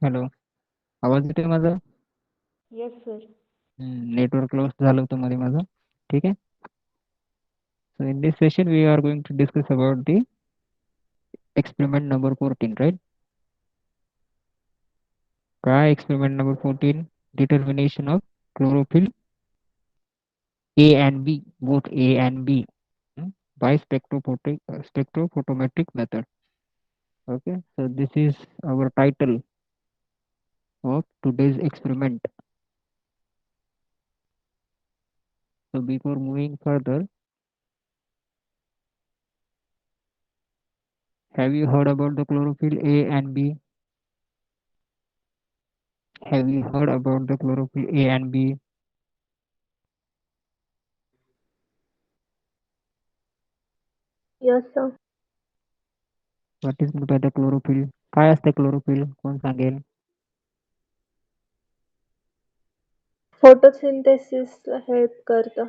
Hello, आवाज येतोय माझा? Yes, sir. नेटवर्क लॉस झालं होतं मध्ये माझं. ठीक आहे. So in this session we are going to discuss about the experiment number 14, right? Try experiment number 14, determination of chlorophyll A and B, both A and B, hmm, by spectrophotometric method. Okay, so this is our title of today's experiment. So before moving further, have you heard about the chlorophyll A and B? Have you heard about the chlorophyll A and B? Yes, sir. What is meant by the chlorophyll? काय असते chlorophyll? कोण सांगेल? Photosynthesis help करतं.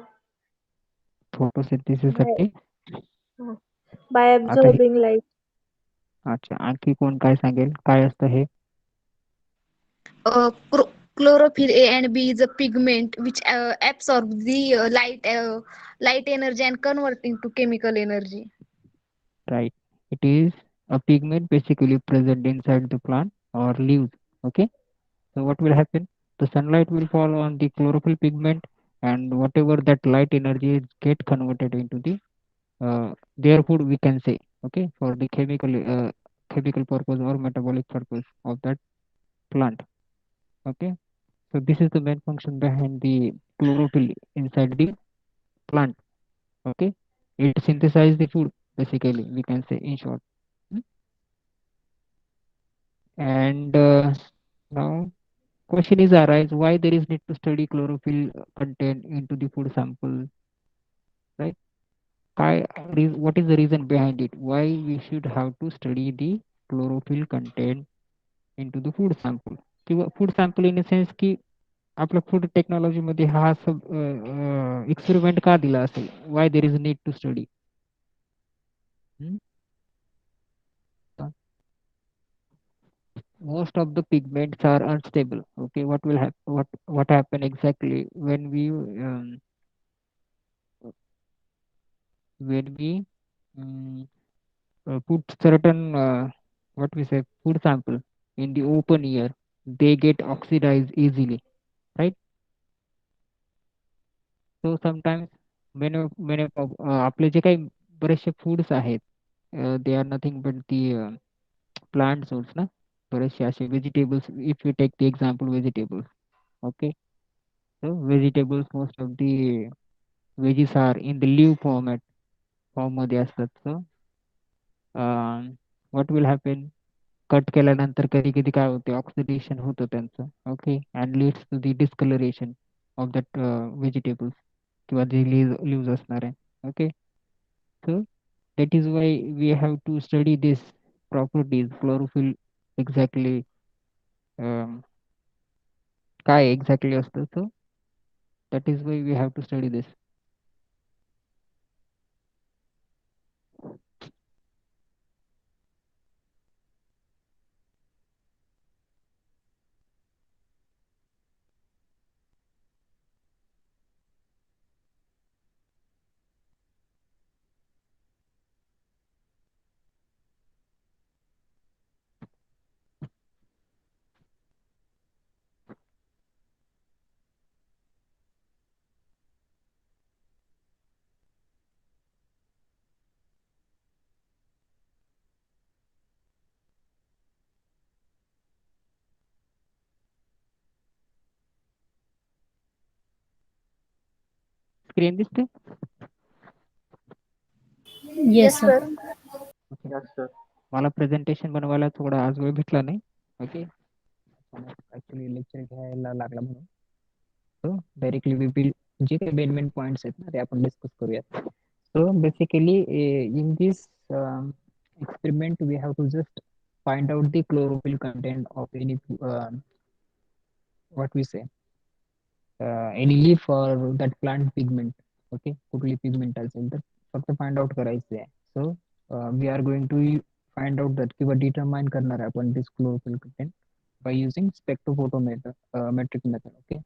Photosynthesis By, साठी. हा. By आता हे absorbing light. अच्छा, आणखी कोण काय सांगेल? काय असतं हे? Chlorophyll A and B is a pigment which absorbs the light energy and convert into chemical energy. Right. It is a pigment basically present inside the plant or leaves. Okay. So what will happen? The sunlight will fall on the chlorophyll pigment, and whatever that light energy is get converted into the their food, we can say. Okay, for the chemical purpose or metabolic purpose of that plant. Okay. So this is the main function behind the chlorophyll inside the plant. Okay, it synthesizes the food basically. We can say in short. Hmm? And now question is arise why there is need to study chlorophyll content into the food sample, right? What is the reason behind it? Why we should have to study the chlorophyll content into the food sample? किंवा food sample in sense की आपल्या food टेक्नॉलॉजीमध्ये हा सब experiment का दिला असेल? Why there is need to study? Most of the pigments are unstable. Okay, what will happen? What happen exactly when we um, put certain what we say food sample in the open air, they get oxidized easily, right? So sometimes many of आपले जे काही बरेचसे foods आहेत, they are nothing but the plant source ना, बरेचसे असे vegetables. If you take the example vegetables. Okay, so vegetables, most of the veggies are in the leaf form मध्ये असतात. So what will happen? Cut केल्यानंतर कधी कधी काय होते, ऑक्सिडेशन होतं त्यांचं. Okay, and leads to the discoloration of that vegetables किंवा जे लिव्ज असणार आहे. Okay, so that is why we have to study this properties chlorophyll exactly काय एक्झॅक्टली असतं. So that is why we have to study this. Screen दिसते? Yes, Yes, sir. sir. Okay. मला presentation बनवायला थोडा आज वेळ भेटला नाही. ओके, ऍक्च्युली लेक्चर घ्यायला लागला म्हणून. सो डायरेक्टली वी विल जे काही मेन मेन पॉईंट्स आहेत ना ते आपण डिस्कस करूयात. So basically in this experiment we have to just find out the chlorophyll content of any what we say any leaf or that plant pigment. Okay, कुठली pigment असेल तर फक्त find out करायचे आहे. So we are going to find out that किंवा determine करणार आहे आपण this chlorophyll content by using spectrophotometer metric method. Okay.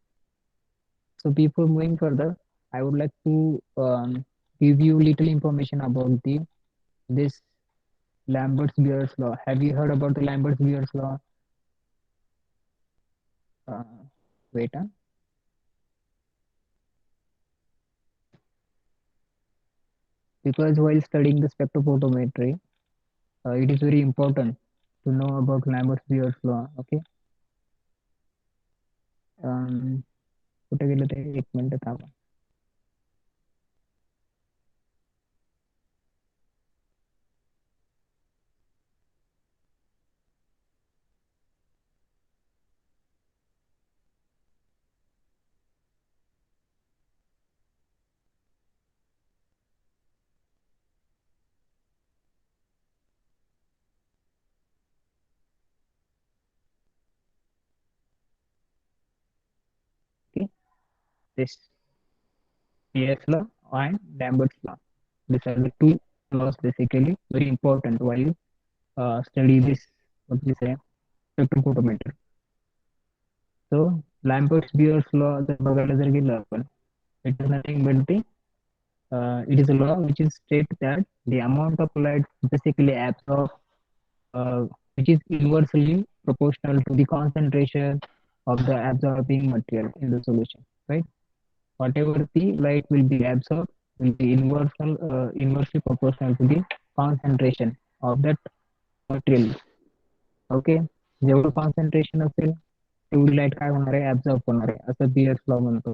So before moving further, I would like to give you little information about the this Lambert's-Beer's law. Have you heard about the Lambert's-Beer's law? Uh, wait, because while studying the spectrophotometry, it is very important to know about Lambert's-Beer's law. Okay. Um, कुठे गेलं ते एक minute थांबा. Okay. This Beer's law and Lambert's law. These are the two laws basically very important while you study this what we say spectrophotometer. So Lambert's-Beer's law जर बघायला जर गेलं आपण, it is nothing but the it is a law which is state that the amount of light basically absorbed, uh, which is inversely proportional to the concentration of the absorbing material in the solution, right? Whatever the light will be absorbed will be inversely proportional to the concentration of that material. Okay, जेवढं concentration असेल तेवढी light काय होणार आहे absorb होणार आहे असं Beer's law म्हणतो.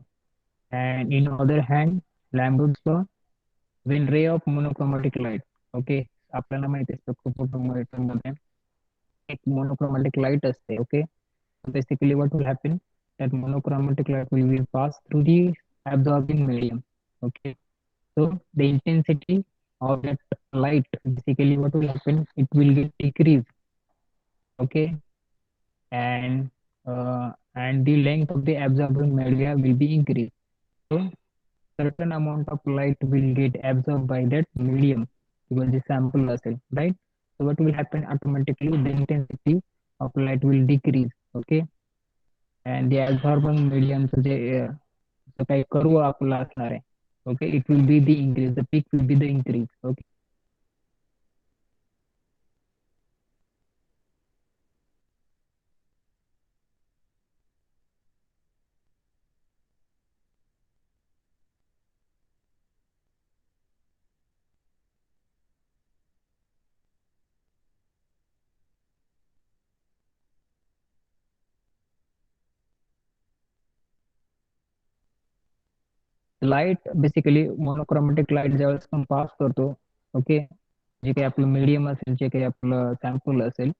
And in other hand Lambert's law when ray of monochromatic light, okay, आपल्याला माहिती आहे spectrophotometer मध्ये एक monochromatic light असते. Okay, so basically what will happen, that monochromatic light will be passed through the absorbing medium. Okay, so the intensity of that light basically what will happen, it will get decreased. Okay, and and the length of the absorbing media will be increased. So certain amount of light will get absorbed by that medium because the sample muscle, right? So what will happen automatically, the intensity of light will decrease. Okay, and the absorbing medium so काही curve आपला असणार आहे. Okay, it will be the increase, the peak will be the increase. Okay, light basically monochromatic light ज्यावेळेस आपण pass करतो. Okay, जे काही आपलं मीडियम असेल, जे काही आपलं सॅम्पल असेल,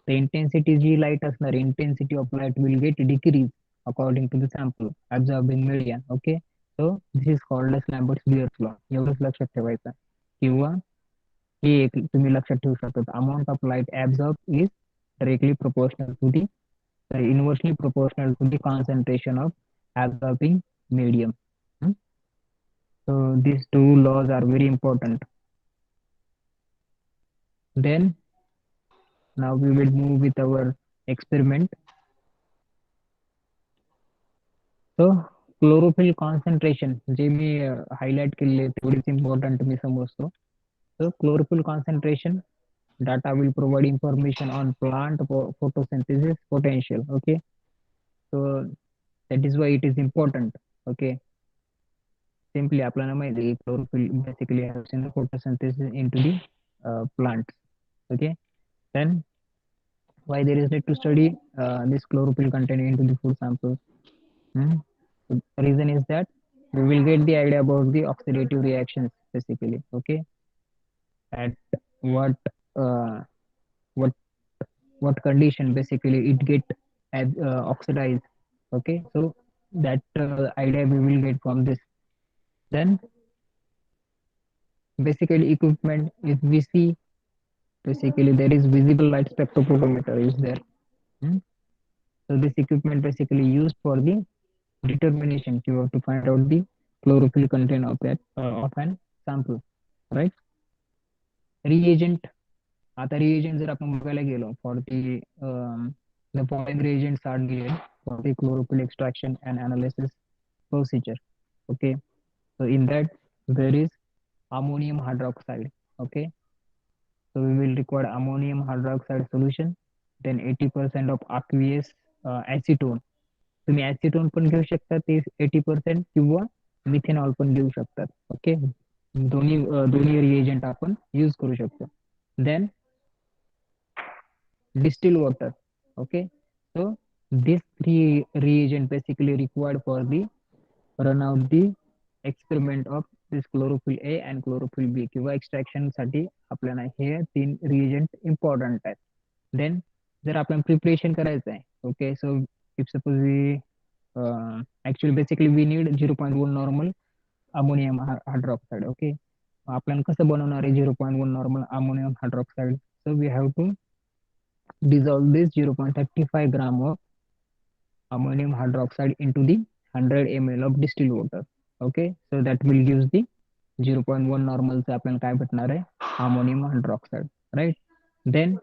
the intensity जी light असणार, intensity of light will get decreased according to the sample absorbing media. Okay, so this is called as Lambert's-Beer's law. एवढंच लक्षात ठेवायचं. किंवा हे एक तुम्ही लक्षात ठेवू शकता, amount of light absorbed is directly proportional to the sorry, inversely proportional to the concentration of absorbing medium. Hmm? So these two laws are very important. Then now we will move with our experiment. So chlorophyll concentration जे मी highlight केले तेवढीच important मी समजतो. So chlorophyll concentration data will provide information on plant photosynthesis potential. Okay, so that is why it is important. Okay, simply आपल्याला माहिती आहे chlorophyll basically helps in the photosynthesis into the plants. Okay, then why there is need to study this chlorophyll content into the food samples. Hmm? So the reason is that we will get the idea about the oxidative reactions basically. Okay, at what uh, what what condition basically it get oxidized. Okay, so that idea we will get from this. Then basically equipment, if we see basically there is visible light spectrophotometer is there. Hmm? So this equipment basically used for the determination to find out the chlorophyll content of that of an sample, right? Reagent, आता reagent जर आपण बघायला गेलो for the The following reagents are needed for the chlorophyll extraction and analysis procedure. Okay, so in that there is ammonium hydroxide. Okay, so we will require ammonium hydroxide solution, then 80% of aqueous acetone. तुम्ही ऍसिटोन पण घेऊ शकता ते 80% किंवा methanol पण घेऊ शकतात. Okay, दोन्ही रिएजंट आपण यूज करू शकतो. Then distilled water. Okay, so these three reagent basically required for the run of the experiment of this chlorophyll A and chlorophyll B किंवा एक्सट्रॅक्शन साठी आपल्याला हे तीन रिएजंट इम्पॉर्टंट आहेत. देन जर आपल्याला प्रिपरेशन करायचं आहे, okay, so if suppose we actually basically we need 0.1 normal ammonium hydroxide. Okay, आपल्याला कसं बनवणार आहे 0.1 normal ammonium hydroxide? So we have to dissolve this 0.35 gram of ammonium hydroxide into the 100 ml of distilled water. Okay, so that will give the 0.1 normal चे आपल्याला काय भेटणार आहे ammonium hydroxide, right? Then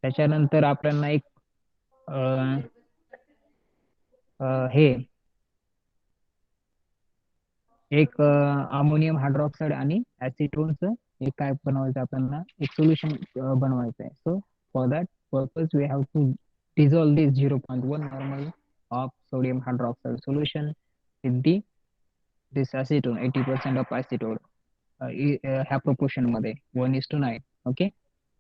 त्याच्यानंतर आपल्याला एक हे एक अमोनियम हायड्रॉक्साईड आणि ऍसिटोनचं एक काय बनवायचं आपल्याला एक सोल्युशन बनवायचं आहे. So for that purpose we have to dissolve this 0.1 normal of sodium hydroxide solution with this acetone 80% of acetone ह्या proportion मध्ये 1:9. ओके,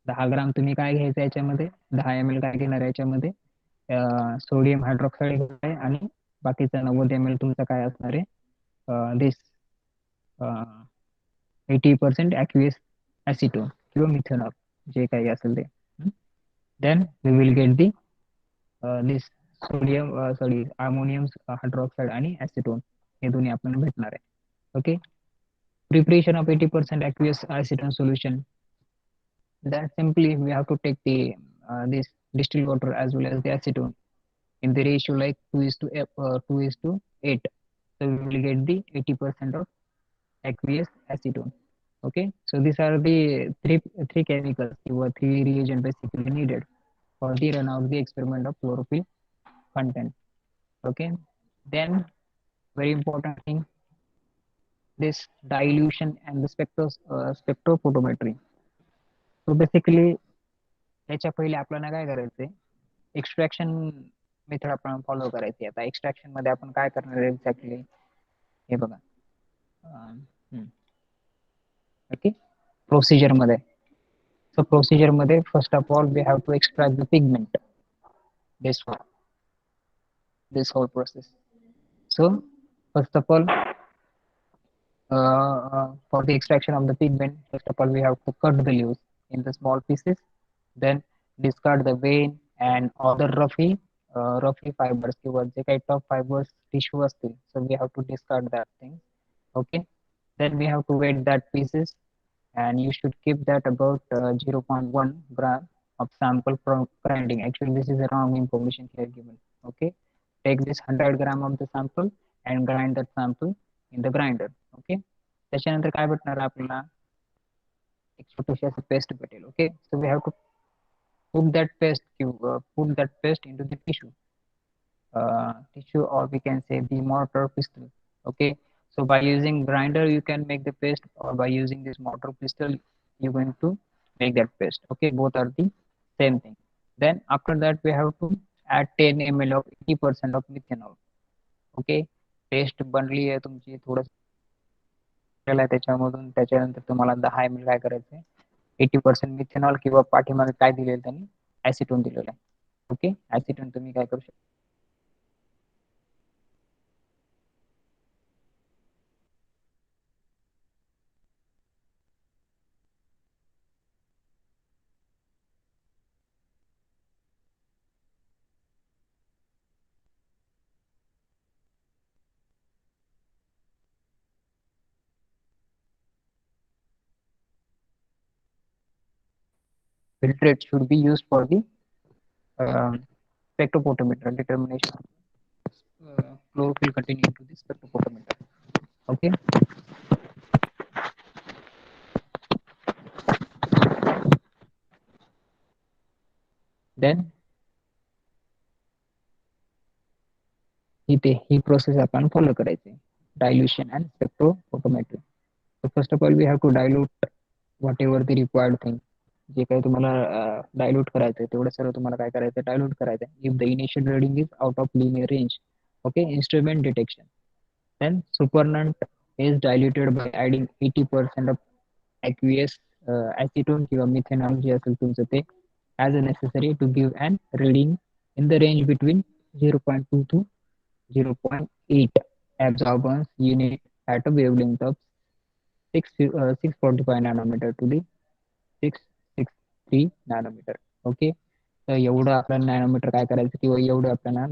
10 ग्राम तुम्ही काय घ्यायचं याच्यामध्ये 10 ml काय घेणार याच्यामध्ये सोडियम हायड्रॉक्साईड आहे आणि बाकीचा 90 ml तुमचा काय असणार आहे दिस 80% aqueous acetone किंवा मिथेनॉल जे काही असेल ते. Then we will get the this sorry ammonium hydroxide आणि ऍसिटोन हे दोन्ही आपल्याला भेटणार आहे. Okay, preparation of 80% aqueous acetone solution, that simply we have to take the this distilled water as well as the acetone in the ratio like 2:8. So we will get the 80% of aqueous acetone. Okay, so these are the three chemicals or three reagents basically needed for the run of the experiment of chlorophyll content. Okay, then very important thing, this dilution and the spectrophotometry. So basically याच्या पहिले आपल्याला काय करायचंय extraction method आपण follow करायची. आता extraction मध्ये आपण काय करणार आहे एक्झॅक्टली हे बघा. ओके, प्रोसिजर मध्ये, सो प्रोसिजर मध्ये first of all we have to extract the pigment, this whole process. So first of all for the extraction of the pigment, first of all we have to cut the leaves in the small pieces, then discard the vein and other roughy fibers किंवा जे काही tough fibers tissue असतील, so we have to discard that thing. Okay, then we have to weight that pieces and you should keep that about 0.1 gram of sample from grinding. Actually this is a wrong information here given. Okay, take this 100 gram of the sample and grind that sample in the grinder. Okay, त्याच्यानंतर काय भेटणार आपल्याला एक छोटीशी अशी paste भेटेल. Okay, so we have to put that paste into the tissue or we can say the mortar pestle. Okay, so by using grinder you can make the paste or by using this mortar pestle you're going to make that paste. Okay, both are the same thing. Then after that we have to add 10 ml of 80% of methanol. Okay, paste बनली आहे तुमची, थोडं त्याच्यामधून त्याच्यानंतर तुम्हाला 10 ml काय करायचं आहे 80% मिथेनॉल किंवा पाठीमागे काय दिलेलं त्यांनी ऍसिटोन दिलेलं आहे. ओके, ऍसिटोन तुम्ही काय करू शकता filtrate should be used for the spectrophotometer determination chlorophyll content into the spectrophotometer. Okay, then he process आपण फॉलो करायची. Dilution and spectrophotometry. So first of all, we have to dilute whatever the required thing. जे काही तुम्हाला dilute करायचं तेवढं सर्व तुम्हाला काय करायचं डायल्यूट करायचं. If the initial reading is out of linear range, okay, instrument detection, then supernatant is diluted by adding 80% of aqueous acetone किंवा methanol जे असेल तुमचं ते as a necessary to give an reading in the range between 0.2 to 0.8 absorbance unit at a wavelength of 645 nanometer to the 663 nanometer. Okay, तर एवढं आपल्याला nanometre काय करायचं किंवा एवढं आपल्याला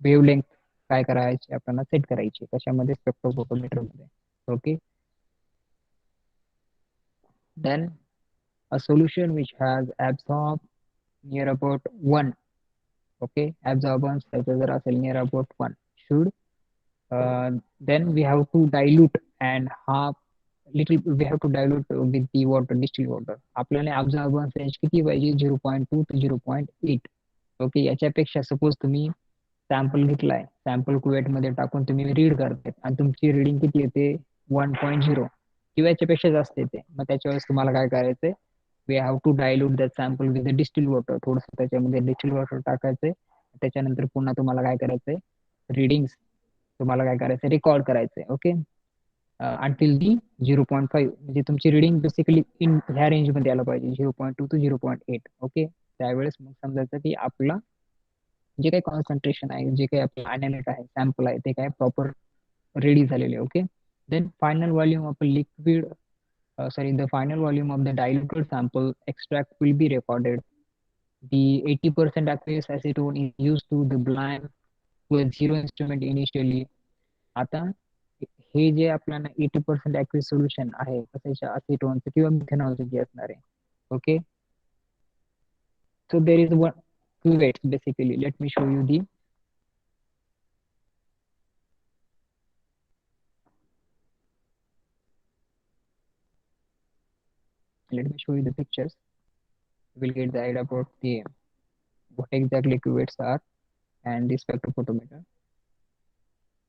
वेवलेंथ काय करायची आपल्याला सेट करायची कशामध्ये स्पेक्ट्रोफोटोमीटर मध्ये. Okay, then a solution which has absorbed near about 1, okay, absorbance त्याचं जर असेल near about 1 should then we have to dilute and half little we have to dilute with the water, distilled water. आपल्याला absorbance range किती पाहिजे 0.2 to 0.8. Okay, याच्यापेक्षा suppose तुम्ही sample घेतलाय, sample Kuwait मध्ये टाकून तुम्ही रीड करताय आणि तुमची रीडिंग किती येते 1.0 किंवा याच्यापेक्षा जास्त येते, मग त्याच्या वेळेस तुम्हाला काय करायचंय, we have to dilute that sample with distil water. थोडस त्याच्यामध्ये डिस्टिल वॉटर टाकायचंय, त्याच्यानंतर पुन्हा तुम्हाला काय करायचंय रीडिंग तुम्हाला काय करायचंय रेकॉर्ड करायचंय. ओके, अंटिल दी 0.5 म्हणजे तुमची रीडिंग बेसिकली इन ह्या रेंज मध्ये आलं पाहिजे 0.2 टू 0.8. ओके, त्यावेळेस मग समजायचं की आपला जे काही कॉन्सन्ट्रेशन आहे, जे काही आपलं अॅनालिट आहे, सॅम्पल आहे, ते काय प्रॉपर रेडी झालेले. Okay, then final volume of liquid the final volume of the diluted sample extract will be recorded. The 80% aqueous acetone is used to the blind to a zero instrument initially. आता हे जे आपल्याला 80% aqueous solution आहे कशाच्या acetone किंवा मिथेनॉलचं जे असणार आहे. Okay, so there is one cuvette basically. Let me show you the pictures. You will get the idea about the what exactly cuvettes are and the spectrophotometer.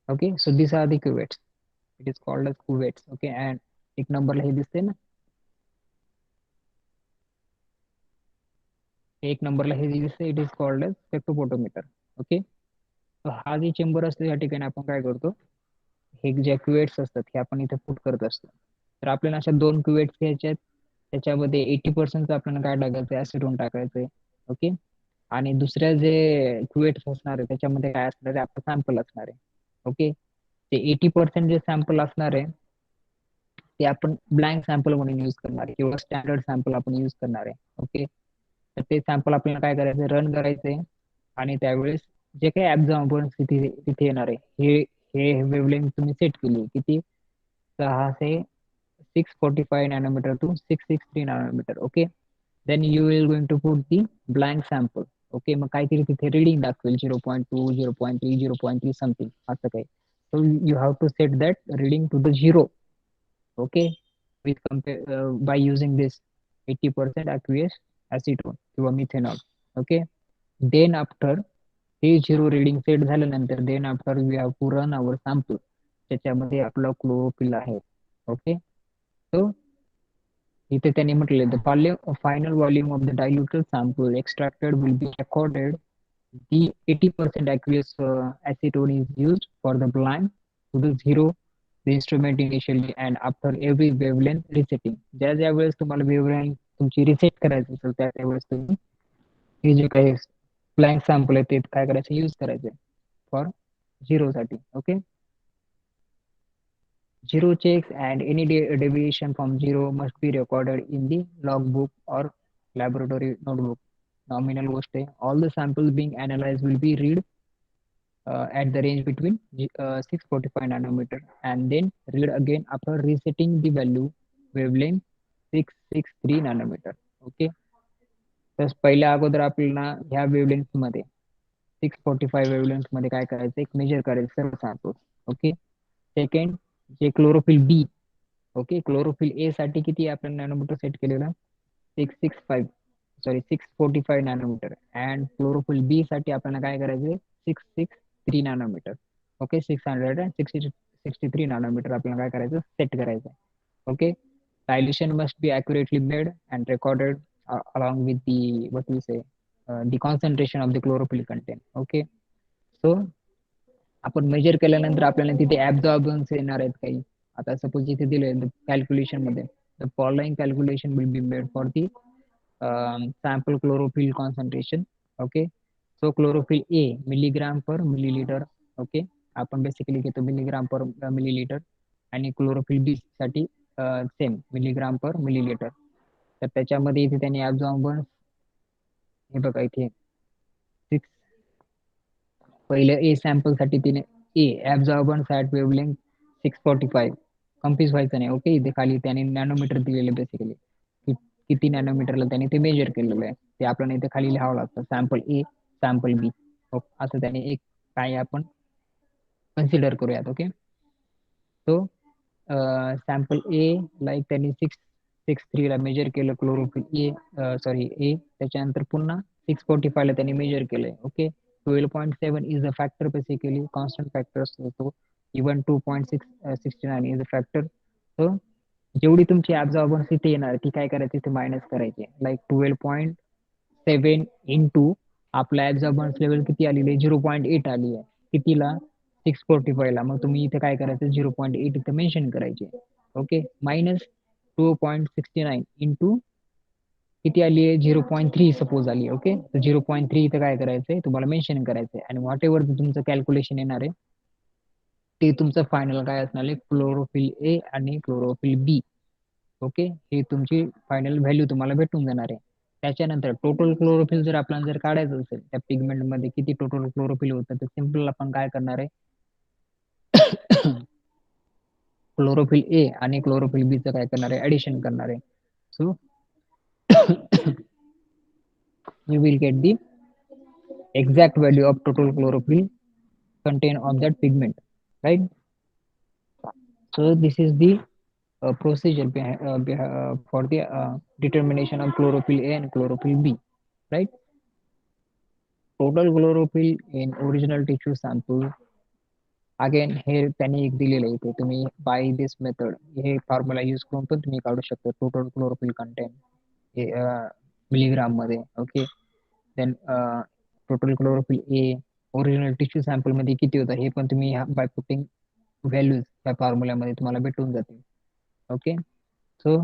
Okay, so these are the cuvettes. It is called as cuvettes. Okay, and एक नंबरला हे दिसते ना, एक नंबरला हे दिसते, it is called as spectrophotometer. Okay, हा जे चेंबर असतो या ठिकाणी आपण काय करतो, हे जे क्युवेट्स असतात हे आपण इथे पुट करत असतो. तर आपल्याला अशा 2 क्युवेट्स घ्यायचे आहेत, त्याच्यामध्ये 80% आपल्याला काय टाकायचं ऍसिटोन टाकायचंय. ओके, आणि दुसऱ्या जे क्युवेट्स असणार आहे त्याच्यामध्ये काय असणार आहे आपलं सॅम्पल असणार आहे. ओके, ते 80% जे सॅम्पल असणार आहे ते आपण ब्लँक सॅम्पल म्हणून यूज करणार आहे किंवा स्टँडर्ड सॅम्पल आपण यूज करणार आहे. ओके, तर ते सॅम्पल आपल्याला काय करायचं रन करायचंय आणि त्यावेळेस जे काही ऍब्झॉर्बन्स तिथे तिथे येणार आहे हे हे वेवलेंथ तुम्ही सेट केली किती 645 nanometre to 663 nanometre. Okay, then you will going to put the blank sample. Okay, मग काहीतरी तिथे रिडिंग दाखवेल 0.2 0.3 0.3 समथिंग असं काही. So you have to set that reading to the zero. Okay, with compare by using this 80% aqueous acetone किंवा methanol. Okay, then after हे zero reading set झाल्यानंतर then after we have to run our sample, त्याच्यामध्ये आपलं chlorophyll आहे. Okay, so इथे त्यांनी म्हटले the final volume of the diluted sample extracted will be recorded. The 80% aqueous acetone is used for the blind to the zero the instrument initially and after every wavelength resetting. ज्या ज्या वेळेस तुम्हाला wavelength तुमची reset करायची असेल त्या त्यावेळेस तुम्ही हे जे काही ब्लँक सॅम्पल आहे ते काय करायचं यूज करायचे फॉर झिरो साठी. Okay, zero checks and any deviation from zero must be recorded in the logbook or laboratory notebook. Nominal goes all the samples being analyzed will be read at the range between 645 nanometer and then read again after resetting the value wavelength 663 nanometer. Okay, तर पहिल्या अगोदर आपल्याला ह्या wavelength मध्ये 645 wavelength मध्ये काय करायचं एक मेजर करायचं सर्व सॅम्पल. ओके, सेकंड जे chlorophyll B. Okay, chlorophyll A साठी किती आपण नॅनोमीटर सेट केलेला 665 sorry 645 nanometre and chlorophyll B साठी आपल्याला काय करायचं 663 नॅनोमीटर. ओके 663 नॅनोमीटर आपल्याला काय करायचं सेट करायचं आहे okay dilution must be accurately made and recorded along with the what we say the concentration of the chlorophyll content okay so आपण मेजर केल्यानंतर आपल्याला तिथे ऍब्झॉर्बन्स येणार आहेत काही आता सपोज इथे दिले कॅल्क्युलेशन मध्ये the following calculation will be made for the sample chlorophyll concentration okay so chlorophyll A milligram per milliliter okay आपण बेसिकली घेतो मिलीग्राम पर मिलीलिटर आणि क्लोरोफिल बी साठी सेम मिलीग्राम पर मिलीलिटर तर त्याच्यामध्ये इथे त्यांनी ऍब्झॉर्बन्स हे बघा इथे 6 पहिलं ए सॅम्पल साठी तिने ए ऍब्झॉर्बन्स ॲट वेवलेंथ 645 कम्प्युज व्हायचं नाही ओके इथे खाली त्याने नॅनोमीटर दिलेले बेसिकली किती नॅनोमीटरला त्याने ते मेजर केलेलं आहे ते आपल्याला इथे खाली लिहावं लागतं सॅम्पल ए सॅम्पल बी असं त्याने एक काय आपण कन्सिडर करूयात ओके सो सॅम्पल ए लाईक त्यांनी 663 ला मेजर केलं क्लोरोफिल ए सॉरी ए त्याच्यानंतर पुन्हा 645 ला त्यांनी मेजर केलंय okay 12.7 is a factor basically constant factor so even 2.69 is a factor so जेवढी तुमची ऍब्झॉर्बन्सिटी येणार ती काय करायची ते मायनस करायची लाईक 12.7 इंटू आपला ऍब्झॉर्बन्स लेवल किती आलेली आहे 0.8 आली आहे कितीला 645 ला मग तुम्ही इथे काय करायचं 0.8 इथे मेन्शन करायचे ओके मायनस 2.69 इंटू किती आली आहे 0.3 सपोज आली ओके तर 0.3 इथं काय करायचंय तुम्हाला मेन्शन करायचंय आणि व्हॉट एव्हर तुमचं कॅल्क्युलेशन येणार आहे ते तुमचं फायनल काय असणार आहे क्लोरोफिल ए आणि क्लोरोफिल बी ओके हे तुमची फायनल व्हॅल्यू तुम्हाला भेटून जाणार आहे त्याच्यानंतर टोटल क्लोरोफिल जर आपल्याला जर काढायचं असेल त्या पिगमेंट मध्ये किती टोटल क्लोरोफिल होतं तर सिम्पल आपण काय करणार आहे क्लोरोफिल ए आणि क्लोरोफिल बी चं काय करणार आहे ऍडिशन करणार आहे so you will get the exact value of total chlorophyll contained on that pigment right so this is the procedure for the determination of chlorophyll A and chlorophyll B right total chlorophyll in original tissue sample again हे त्यांनी एक दिलेलं आहे तुम्ही by this method हे formula use करून पण तुम्ही काढू शकता टोटल क्लोरोफिल कंटेंट हे मिलीग्राम मध्ये okay then total chlorophyll A original tissue sample मध्ये किती होतं हे पण तुम्ही बाय पुटिंग व्हॅल्यूज त्या फॉर्म्युल्यामध्ये तुम्हाला भेटून जातील okay so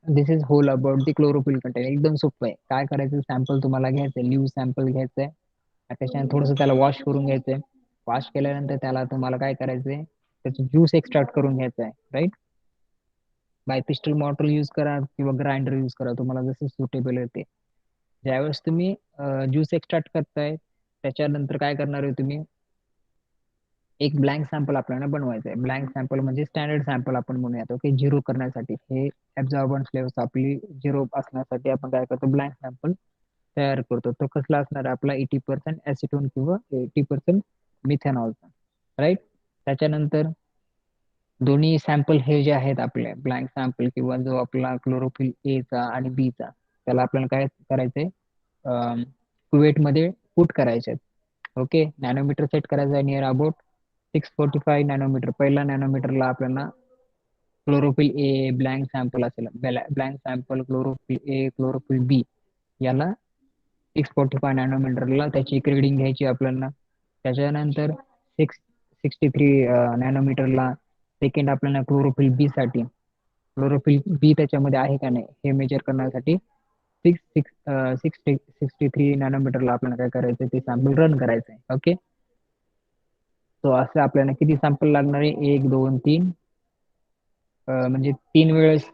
this is whole about the chlorophyll content एकदम सोपं आहे काय करायचं सॅम्पल तुम्हाला घ्यायचं लिव्ह सॅम्पल घ्यायचंय त्याच्याने थोडंसं त्याला वॉश करून घ्यायचंय वॉश केल्यानंतर त्याला तुम्हाला काय करायचंय त्याचं ज्यूस एक्स्ट्रॅक्ट करून घ्यायचं आहे right by pestle mortar use करा किंवा ग्राइंडर यूज करा तुम्हाला जसं सुटेबल आहे ते ज्यावेळेस तुम्ही ज्यूस एक्स्ट्रॅक्ट करताय त्याच्यानंतर काय करणार आहे तुम्ही एक ब्लँक सॅम्पल आपल्याला बनवायचं आहे ब्लँक सॅम्पल म्हणजे स्टँडर्ड सॅम्पल आपण म्हणूयात ओके झिरो करण्यासाठी हे ऍब्झॉर्बन्स लेवल्स आपली झिरो असण्यासाठी आपण काय करतो ब्लँक सॅम्पल तयार करतो तो कसला असणार आहे आपला 80% ऍसिटोन किंवा 80% मिथेनॉलचा राईट त्याच्यानंतर दोन्ही सॅम्पल हे जे आहेत आपले ब्लँक सॅम्पल किंवा जो आपला क्लोरोफिल ए चा आणि बी चा त्याला आपल्याला काय करायचंय कुवेट मध्ये पुट करायचे ओके नॅनोमीटर सेट करायचं आहे नियर अबाउट 645 नॅनोमीटर पहिला नॅनोमीटरला आपल्याला क्लोरोफिल ए ब्लँक सॅम्पल असेल blank sample chlorophyll A chlorophyll B याला 645 नॅनोमीटरला त्याची एक रिडिंग घ्यायची आपल्याला त्याच्यानंतर 663 नॅनोमीटरला सेकंड आपल्याला क्लोरोफिल बी साठी क्लोरोफिल बी त्याच्यामध्ये आहे का नाही हे मेजर करण्यासाठी 663 नॅनोमीटरला आपल्याला काय करायचं ते सॅम्पल रन करायचं आहे ओके सो असं आपल्याला किती सॅम्पल लागणार आहे 1 2 3 म्हणजे 3 वेळेस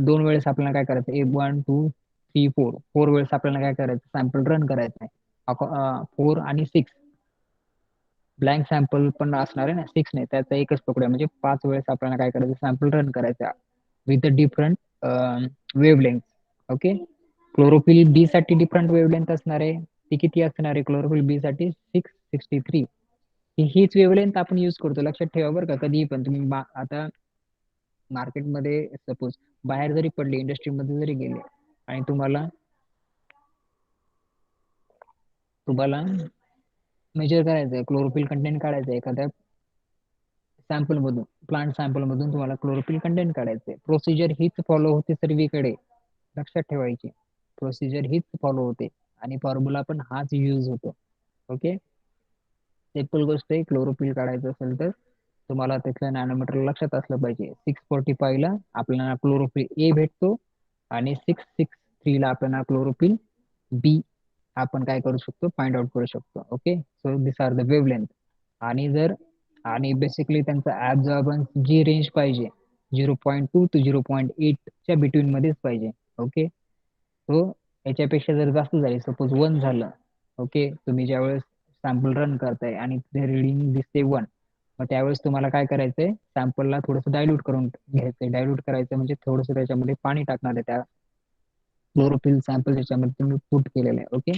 2 वेळेस आपल्याला काय करायचं 1 2 3 4 4 वेळेस आपल्याला काय करायचं सॅम्पल रन करायचं आहे 4 आणि 6 ब्लँक सॅम्पल पण असणार आहे ना 6 नाही त्याचा एकच पकडूया म्हणजे 5 वेळेस आपल्याला काय करायचं सॅम्पल रन करायचं with the different wavelength okay chlorophyll B साठी डिफरंट वेवलेंथ असणार आहे ती किती असणार आहे क्लोरोफिल बी साठी 663 हीच वेवलेंथ आपण यूज करतो लक्षात ठेवा बरं का कधीही पण तुम्ही आता मार्केटमध्ये सपोज बाहेर जरी पडले इंडस्ट्रीमध्ये जरी गेले आणि तुम्हाला मेजर करायचं आहे, क्लोरोफिल कंटेंट काढायचं आहे एखाद्या सॅम्पल मधून, प्लांट सॅम्पल मधून तुम्हाला क्लोरोफिल कंटेंट काढायचे. प्रोसिजर हीच फॉलो होते सर्वीकडे, लक्षात ठेवायची. प्रोसिजर हीच फॉलो होते आणि फॉर्म्युला पण हाच यूज होतो. ओके, सिंपल गोष्ट आहे. क्लोरोफिल काढायचं असेल तर तुम्हाला त्यातलं नॅनोमीटर लक्षात असलं पाहिजे. 645 ला आपल्याला क्लोरोफिल ए भेटतो आणि 663 ला आपल्याला क्लोरोफिल बी आपण काय करू शकतो, फाइंड आउट करू शकतो. Okay, so this are the wavelength. आणि जर आणि बेसिकली त्यांचा ॲब्झॉर्बन्स जी रेंज पाहिजे 0.2 to 0.8 च्या बिटवीन मध्येच पाहिजे. ओके, सो याच्यापेक्षा जर जास्त झाली, सपोज 1 झालं, ओके, तुम्ही ज्यावेळेस सॅम्पल रन करताय आणि ते रिडिंग दिसते 1, मग त्यावेळेस तुम्हाला काय करायचंय, सॅम्पलला थोडंसं डायल्यूट करून घ्यायचंय. डायल्यूट करायचं म्हणजे थोडंसं त्याच्यामध्ये पाणी टाकणार आहे, त्या क्लोरोफिल सॅम्पल ज्याच्यामध्ये तुम्ही पुट केलेलं आहे. ओके,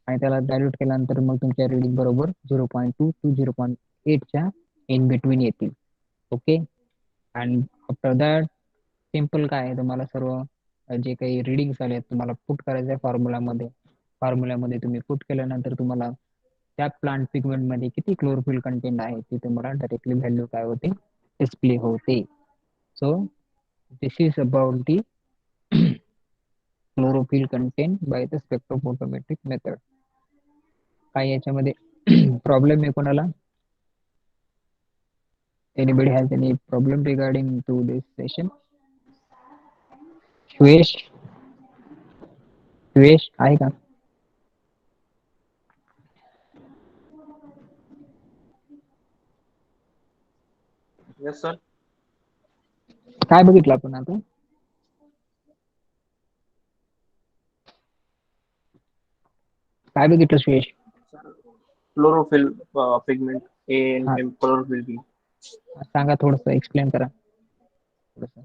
आणि त्याला डायल्यूट केल्यानंतर मग तुमच्या रिडिंग बरोबर 0.2 to 0.8च्या इन बिटवीन येतील. Okay, and after that simple काय आहे, तुम्हाला सर्व जे काही रिडिंग्स आले तुम्हाला पुट करायचं आहे फॉर्म्युलामध्ये. फॉर्म्युलामध्ये तुम्ही पुट केल्यानंतर तुम्हाला त्या प्लांट पिगमेंटमध्ये किती क्लोरोफिल कंटेंट आहे ते तुम्हाला डायरेक्टली व्हॅल्यू काय होते, डिस्प्ले होते. So this is about the chlorophyll content by the spectrophotometric method. काय याच्यामध्ये प्रॉब्लेम आहे कोणाला? Anybody has any problem regarding to this session? श्वेश, श्वेश आहे का? Yes, sir. काय बघितलं आपण आता? काय बघितलं श्वेश? Chlorophyll pigment A हा, and chlorophyll B. सांगा, थोडस एक्सप्लेन करा थोडंसं.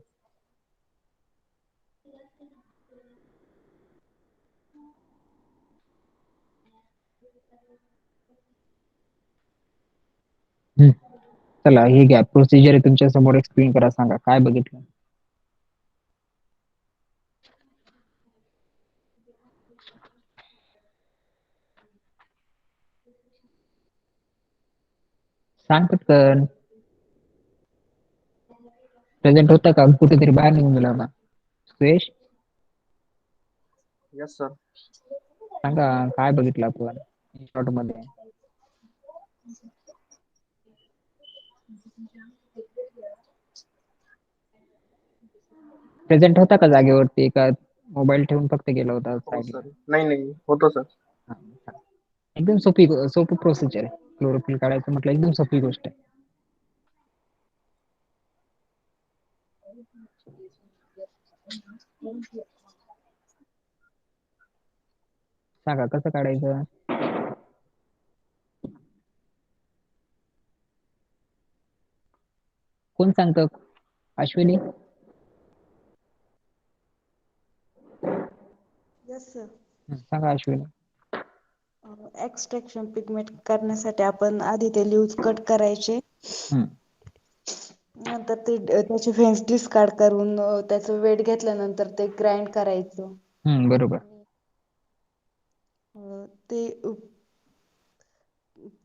चला, हे घ्या प्रोसिजर आहे तुमच्या समोर, एक्सप्लेन करा, सांगा काय बघितलं. सांग पटकन. प्रेझेंट होता का? कुठेतरी बाहेर निघून गेला होता सुयश? Yes, sir. सांगा काय बघितलं आपण शॉर्ट मध्ये. प्रेझेंट होता का जागेवरती, का मोबाईल ठेवून फक्त गेला होता हो साईडला? सर. नाही होतो सर. एकदम सोपी प्रोसिजर आहे. क्लोरोफिल काढायचं म्हटलं एकदम सोपी गोष्ट आहे. सांगा कसं काढायचं. कोण सांगतं? अश्विनी? Yes sir. सांगा अश्विनी. एक्सट्रॅक्शन पिगमेंट करण्यासाठी आपण आधी ते लीव्ज कट करायचे, हम्म, नंतर ते त्याचे फेन्स डिस्कार्ड करून त्याचं वेट घेतल्यानंतर ते ग्राइंड करायचं. बरोबर. ते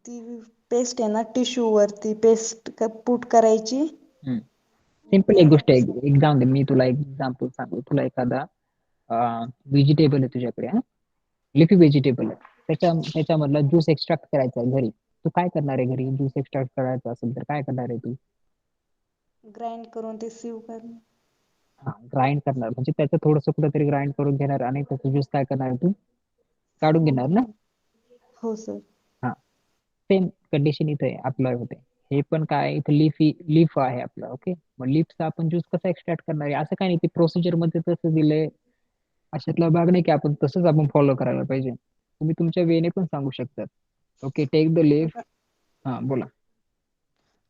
ती पेस्ट आहे ना, टिश्यू वरती पेस्ट पुट करायची. सिंपल एक गोष्ट आहे, एक जाऊन दे, मी तुला एक एक्झाम्पल सांगू. तुला एखादा व्हेजिटेबल आहे तुझ्याकडे, लिफी व्हेजिटेबल आहे, त्याच्यामधला ज्यूस एक्स्ट्रॅक्ट करायचा आहे घरी. तू काय करणार आहे घरी? ज्यूस एक्स्ट्रॅक्ट करायचा असेल तर काय करणार आहे तू? ग्राइंड करून ते सीव करणार. हा, ग्राइंड करणार म्हणजे त्याचं थोडंसं कुठेतरी ग्राइंड करून घेणार आणि त्याचं ज्यूस काय करणार आहे तू? काढून घेणार ना? हो सर. हा, सेम कंडिशन इथे अप्लाय होते. हे पण काय, इथे लीफ आहे आपलं. ओके, मग लीफचा आपण ज्यूस कसा एक्स्ट्रॅक्ट करणार आहे असं काय नाही. ते प्रोसिजर मध्ये तसं दिलंय, अशातला भाग नाही की आपण तसंच आपण फॉलो करायला पाहिजे. तुम्ही तुमच्या वेने पण सांगू शकतात. Okay, take the leaf. हा, बोला.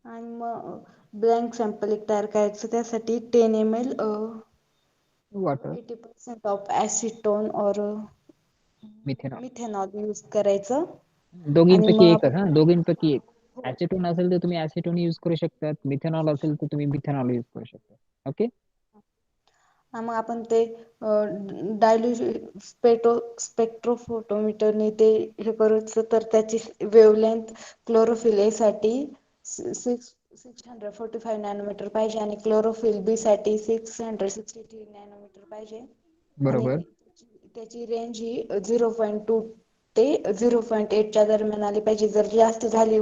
आणि मग ब्लँक सॅम्पल एक तयार करायचं. त्यासाठी 10 ml वॉटर, 80% ऑफ ॲसिटोन और मिथेनॉल, मिथेनॉल यूज करायचं. आणि दोघींपैकी मग एक. हा, दोघींपैकी एक. ऍसिटोन असेल तर तुम्ही ऍसिटोन यूज करू शकतात, मिथेनॉल असेल तर तुम्ही मिथेनॉल यूज करू शकता. ओके, हा मग आपण ते स्पेक्ट्रोफोटोमीटरने ते हे करायचं तर त्याची वेवलेंथ क्लोरोफिल ए साठी 645 नॅनोमीटर पाहिजे आणि क्लोरोफिल बी साठी 663 नॅनोमीटर पाहिजे आणि बरोबर. त्याची रेंज ही 0.2 ते 0.8 दरम्यान आली पाहिजे. जर जास्त झाली,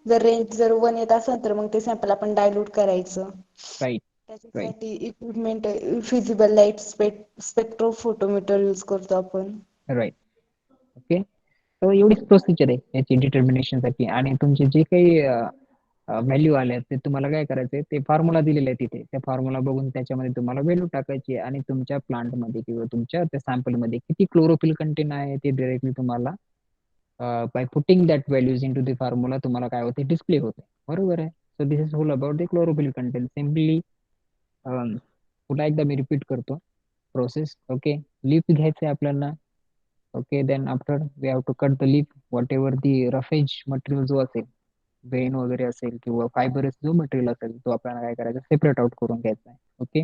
जर रेंज जर 1 येत असेल तर मग ते सॅम्पल आपण डायल्यूट करायचं. राईट. राईट. त्याच्यासाठी equipment feasible light spectrophotometer use करतो आपण. राईट. ओके. तर एवढीच प्रोसिजर आहे याची डिटर्मिनेशनसाठी. आणि तुमचे जे काही व्हॅल्यू आल्या ते तुम्हाला काय करायचं, ते फॉर्म्युला दिलेला आहे तिथे. त्या फॉर्म्युला बघून त्याच्यामध्ये तुम्हाला व्हॅल्यू टाकायची आणि तुमच्या प्लांटमध्ये किंवा तुमच्या त्या सॅम्पलमध्ये किती क्लोरोफिल कंटेन आहे ते डायरेक्टली तुम्हाला by putting that values in to the formula तुम्हाला काय होते, डिस्प्ले होते. बरोबर आहे. So this is all about the chlorophyll content. Simply पुन्हा एकदा मी रिपीट करतो प्रोसेस. ओके. लीफ घ्यायचं आहे आपल्याला. Okay. Then after we have to cut the leaf. Whatever the roughage material जो असेल, वेन वगैरे असेल किंवा फायबरस जो मटेरियल असेल तो आपल्याला काय करायचा, सेपरेट आउट करून घ्यायचा आहे. ओके.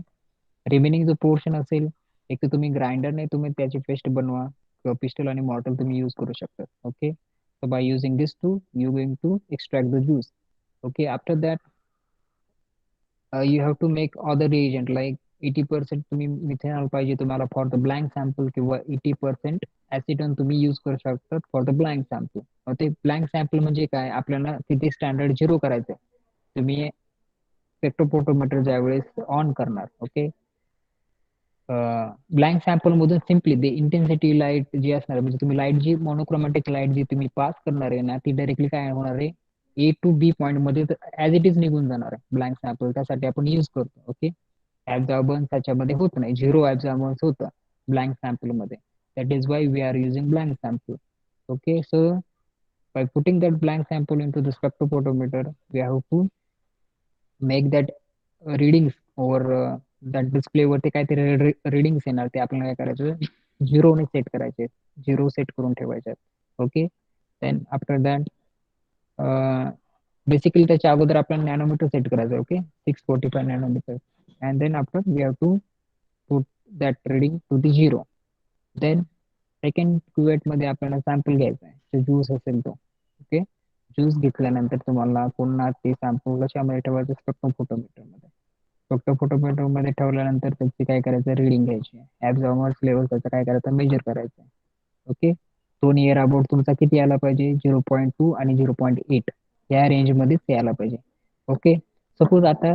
रिमेनिंग जो पोर्शन असेल, एक तर तुम्ही ग्राइंडरने तुम्ही त्याची पेस्ट बनवा किंवा पिस्टल आणि मॉर्टर तुम्ही यूज करू शकता. Okay. So by using this tool, you're going to extract the juice. Okay. After that, you have to make other reagent like 80% तुम्ही मिथेनॉल पाहिजे तुम्हाला फॉर द ब्लँक सॅम्पल किंवा 80% ऍसिटोन तुम्ही यूज करू शकता फॉर द ब्लँक सॅम्पल. ते blank sample म्हणजे काय, आपल्याला तिथे स्टँडर्ड 0 करायचं. तुम्ही स्पेक्ट्रोफोटोमीटर ज्या वेळेस ऑन करणार, ओके, ब्लँक सॅम्पल मधून सिम्पली द इंटेन्सिटी लाईट जी असणार, म्हणजे तुम्ही लाईट जी मोनोक्रोमॅटिक लाईट जी तुम्ही पास करणार आहे ना, ती डायरेक्टली काय होणार आहे, ए टू बी पॉईंट मध्ये ऍज इट इज निघून जाणार आहे ब्लँक सॅम्पल. त्यासाठी आपण यूज करतो. ओके. ऍब्झॉर्बन्स त्याच्यामध्ये होत नाही, 0 ऍब्झॉर्बन्स होतं ब्लँक सॅम्पल मध्ये. That is why we are using blank sample. Okay. So by putting that blank sample into the spectrophotometer, we have to make that readings over that display वरती काहीतरी readings येणार, ते आपल्याला काय करायचं, 0 ने सेट करायचे. 0 सेट करून ठेवायचे. Okay. Then after that basically त्याच्या अगोदर आपण नॅनोमीटर सेट करायचं. Okay. 645 nanometre. And then after we have to put that reading to the 0. Then second cuvette मध्ये आपल्याला सॅम्पल घ्यायचा आहे, जो ज्यूस असेल तो. ओके. ज्यूस घेतल्यानंतर तुम्हाला पुन्हा ते सॅम्पल कशामध्ये ठेवायचं, स्पेक्ट्रोफोटोमीटर मध्ये. स्पेक्ट्रोफोटोमीटर मध्ये ठेवल्यानंतर त्याची काय करायचं, रिडिंग घ्यायची. ऍब्झॉर्बन्स लेवल त्याचं काय करायचं, मेजर करायचं. ओके. तो नियर अबाउट तुमचा किती आला पाहिजे, 0.2 आणि 0.8 या रेंजमध्येच ते आला पाहिजे. ओके. सपोज आता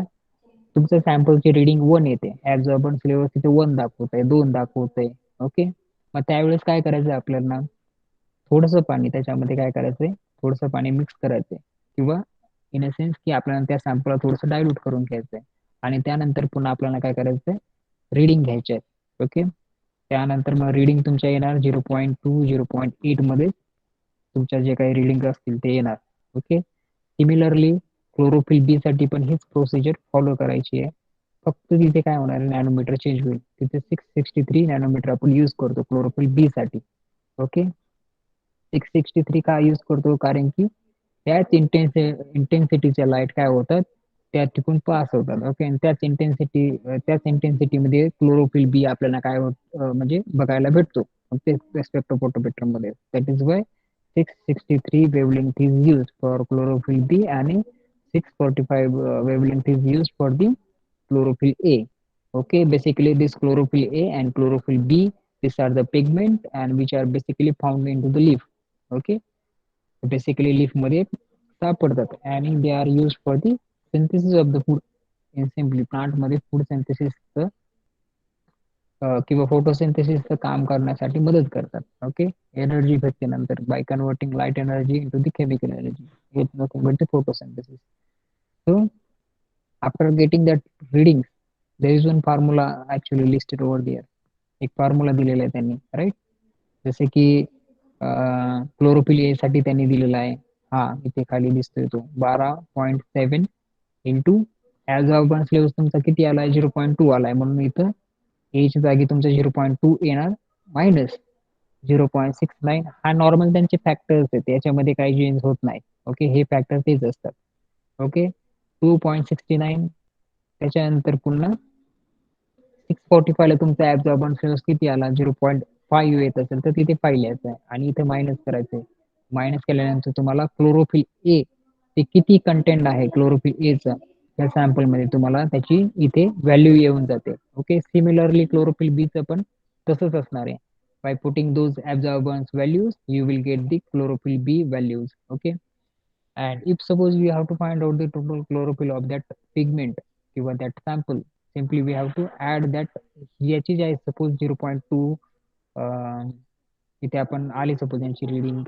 तुमचं सॅम्पलची रिडिंग 1 येते, ऍब्झॉर्बन्स लेवल तिथे 1 दाखवत आहे, 2 दाखवत आहे. ओके. मग त्यावेळेस काय करायचं, आपल्याला थोडंसं पाणी त्याच्यामध्ये काय करायचंय, थोडंसं पाणी मिक्स करायचंय किंवा इन अ सेन्स की आपल्याला त्या सॅम्पलला थोडंसं डायल्यूट करून घ्यायचंय. आणि त्यानंतर पुन्हा आपल्याला काय करायचंय, रिडिंग घ्यायचे आहे. ओके. त्यानंतर मग रिडिंग तुमच्या येणार 0.2 0.8 मध्ये तुमच्या जे काही रिडिंग असतील ते येणार. ओके. सिमिलरली क्लोरोफिल बी साठी पण हीच प्रोसिजर फॉलो करायची आहे. फक्त तिथे काय होणार, नॅनोमीटर चेंज होईल. तिथे 663 नॅनोमीटर आपण यूज करतो क्लोरोफिल बी साठी. ओके. 663 का यूज करतो, कारण की त्याच इंटेन्सिटीच्या लाईट काय होतात, त्या तिकून पास होतात. ओके. आणि त्याच इंटेन्सिटीमध्ये क्लोरोफिल बी आपल्याला काय म्हणजे बघायला भेटतो ते स्पेक्ट्रोफोटोमीटर मध्ये. That is Y 663 wavelength is used for chlorophyll B and 645 wavelength is used for the chlorophyll A. Okay, basically this chlorophyll A and chlorophyll B, these are the pigment and which are basically found into the leaf. Okay, basically leaf मध्ये सापडतात and they are used for the synthesis of the food. In simply plant मध्ये food synthesis किंवा फोटोसिंथेसिसचं काम करण्यासाठी मदत करतात. Okay. Energy भेटते नंतर by converting light energy into the chemical energy. It nothing but the photosynthesis. So after getting that reading, there is one formula actually listed over there. एक formula दिलेला आहे त्यांनी, राईट. जसे की क्लोरोफिल ए साठी त्यांनी दिलेला आहे, हा इथे खाली दिसतोय तो 12.7 इंटू ऍब्झॉर्बन्स लेवल तुमचा किती आलाय, 0.2 आलाय. म्हणून इथं एच्या जागी तुमचा 0.2 येणार मायनस 0.69. हा नॉर्मल त्यांचे फॅक्टर्स आहेत, याच्यामध्ये काही चेंज होत नाही. ओके. हे फॅक्टर तेच असतात. ओके. 2.69 त्याच्यानंतर पुन्हा 645 ला तुमचा ऍब्झॉर्बन्स किती आला 0.5 येत असेल तर तिथे 5 लिहायचं आहे आणि इथे मायनस करायचं आहे. मायनस केल्यानंतर तुम्हाला क्लोरोफिल ए ते किती कंटेंट आहे क्लोरोफिल ए चा या सॅम्पल मध्ये तुम्हाला त्याची इथे व्हॅल्यू येऊन जाते. ओके, सिमिलरली क्लोरोफिल बी चं पण तसंच असणार आहे. By putting those absorbance values, you will get the chlorophyll B values. Okay, and if suppose we have to find out the total chlorophyll of that pigment किंवा that sample, simply we have to add that याची जी आहे suppose 0.2 इथे आपण आले suppose यांची reading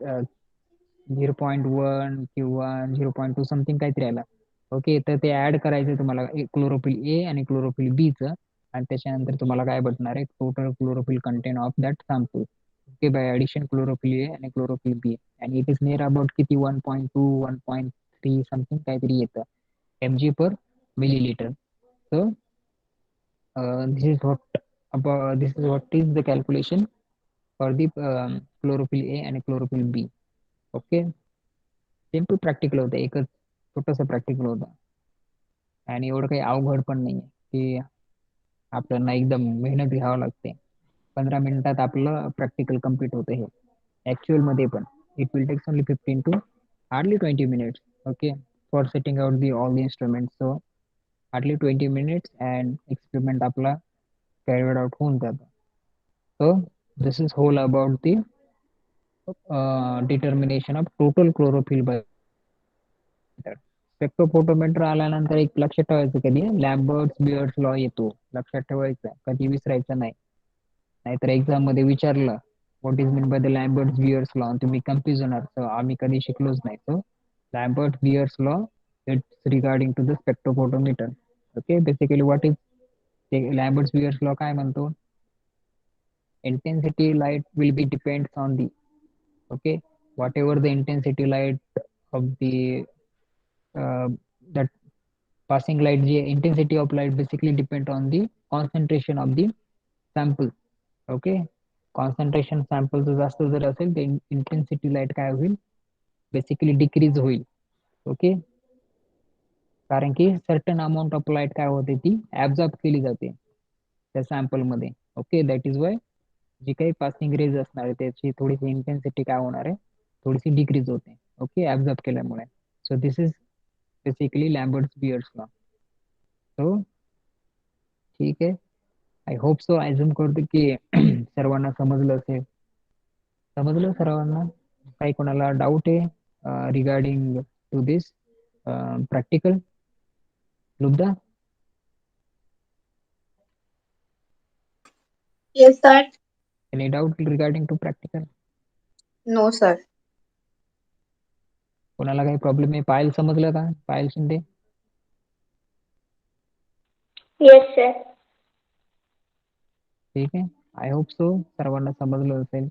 0.1 किंवा 0.2 something काहीतरी आला. ओके, तर ते ऍड करायचं तुम्हाला क्लोरोफिल ए आणि क्लोरोफिल बी चं आणि त्याच्यानंतर तुम्हाला काय भेटणार आहे total chlorophyll content of that sample. Okay, by addition chlorophyll A आणि क्लोरोफिल बी आणि इट इज नियर अबाउट किती 1.2 1.3 समथिंग काहीतरी येतं mg per milliliter. So this is what is the calculation for the chlorophyll A and chlorophyll B. Okay, simple practical होतं, एकच छोटंसं practical होतं आणि एवढं काही अवघड पण नाही की आपल्याला एकदम मेहनत घ्यावं लागते. 15 मिनिटात आपलं प्रॅक्टिकल कम्प्लीट होतं हे ऍक्च्युअल मध्ये पण. It will takes only 15 to hardly 20 minutes. Okay, for setting out the all the instruments. So hardly 20 minutes and experiment आपला carried out होऊन जातं. So this is whole about the determination of total chlorophyll by spectrophotometer आल्यानंतर एक लक्षात ठेवायचं कधी लॅम्बर्ट्स Beer's law येतो, लक्षात ठेवायचा, कधी विसरायचं नाही. नाहीतर एक्झाम मध्ये विचारलं what is mean by the Lambert's Beer's law तुम्ही कन्फ्युज होणार, तर आम्ही कधी शिकलोच नाही. So Lambert's Beer's law it's regarding to the spectrophotometer. Okay, basically what is Lambert's Beer's law काय म्हणतो, intensity light will be depends on the okay whatever the intensity light of the that passing light, the intensity of light basically depend on the concentration of the sample. Okay, concentration sample जास्त जर असेल तर intensity light काय होईल basically decrease होईल. Okay, कारण की certain amount of light काय होते ती ऍब्झॉर्ब केली जाते त्या सॅम्पल मध्ये. ओके, दॅट इज वाय जी काही पासिंग रेज असणार आहे त्याची थोडीशी इंटेन्सिटी काय होणार आहे थोडीशी डिक्रीज होते. ओके, ऍब्झॉर्ब केल्यामुळे. So this is basically Lambert's Beer's law. So ठीक आहे, आय होप सो, अज्युम करतो की सर्वांना समजलं असेल. समजलं सर्वांना? काही कोणाला डाऊट आहे regarding to this practical? Lubdha? Yes, sir. Any doubt regarding to practical? No, sir. कोणाला काही प्रॉब्लेम आहे? पायल समजलं का? पायल शिंदे? Yes, sir. ठीक आहे, आय होप सो सर्वांना समजलं असेल.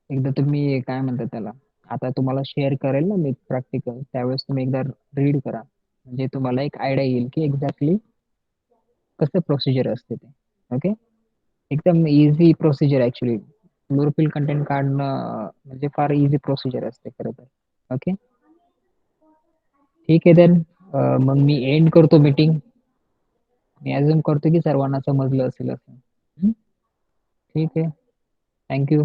एकदा तुम्ही काय म्हणतात त्याला, आता तुम्हाला शेअर करेल ना मी प्रॅक्टिकल, त्यावेळेस तुम्ही एकदा रीड करा, म्हणजे तुम्हाला एक आयडिया येईल की एक्झॅक्टली कसं प्रोसिजर असते ते. ओके, एकदम easy procedure actually. Chlorophyll content काढणं म्हणजे फार इझी प्रोसिजर असते खरं तर. ओके, ठीक आहे देन. मग मी एंड करतो मीटिंग. मी अज्युम करतो की सर्वांना समजलं असेल असं. ठीक आहे, थँक्यू.